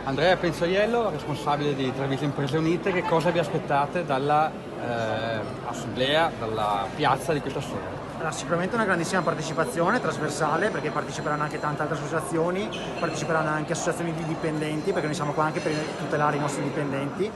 Andrea Penzoiello, responsabile di Treviso Imprese Unite, che cosa vi aspettate dalla assemblea, dalla piazza di questa sera? Allora, sicuramente una grandissima partecipazione trasversale, perché parteciperanno anche tante altre associazioni, parteciperanno anche associazioni di dipendenti, perché noi siamo qua anche per tutelare i nostri dipendenti,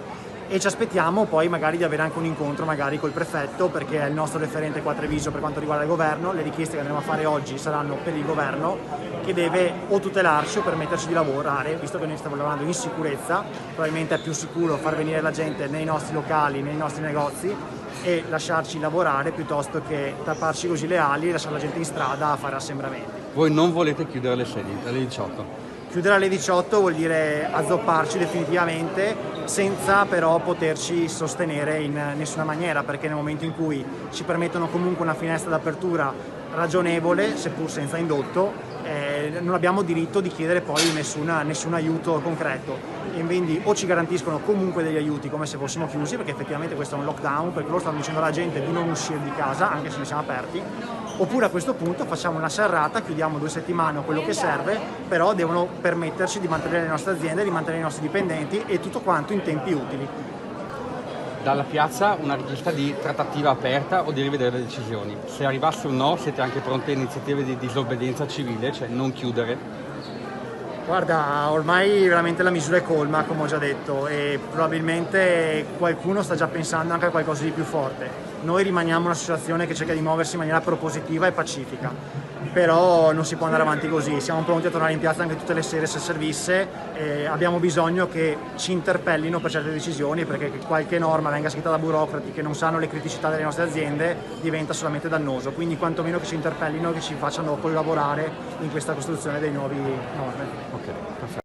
e ci aspettiamo poi magari di avere anche un incontro magari col prefetto, perché è il nostro referente qua a Treviso per quanto riguarda il governo. Le richieste che andremo a fare oggi saranno per il governo, che deve o tutelarci o permetterci di lavorare, visto che noi stiamo lavorando in sicurezza. Probabilmente è più sicuro far venire la gente nei nostri locali, nei nostri negozi e lasciarci lavorare piuttosto che tapparci così le ali e lasciare la gente in strada a fare assembramenti. Voi non volete chiudere le sedi alle 18? Chiudere alle 18 vuol dire azzopparci definitivamente, senza però poterci sostenere in nessuna maniera, perché nel momento in cui ci permettono comunque una finestra d'apertura ragionevole, seppur senza indotto, non abbiamo diritto di chiedere poi nessun aiuto concreto. E quindi o ci garantiscono comunque degli aiuti come se fossimo chiusi, perché effettivamente questo è un lockdown, perché loro stanno dicendo alla gente di non uscire di casa anche se noi siamo aperti, oppure a questo punto facciamo una serrata, chiudiamo 2 settimane o quello che serve, però devono permetterci di mantenere le nostre aziende, di mantenere i nostri dipendenti e tutto quanto in tempi utili. Dalla piazza una richiesta di trattativa aperta o di rivedere le decisioni. Se arrivasse un no, siete anche pronti a iniziative di disobbedienza civile, cioè non chiudere? Guarda, ormai veramente la misura è colma, come ho già detto, e probabilmente qualcuno sta già pensando anche a qualcosa di più forte. Noi rimaniamo un'associazione che cerca di muoversi in maniera propositiva e pacifica, però non si può andare avanti così. Siamo pronti a tornare in piazza anche tutte le sere se servisse, e abbiamo bisogno che ci interpellino per certe decisioni, perché che qualche norma venga scritta da burocrati che non sanno le criticità delle nostre aziende diventa solamente dannoso. Quindi quantomeno che ci interpellino e che ci facciano collaborare in questa costruzione dei nuovi norme. Ok, perfetto.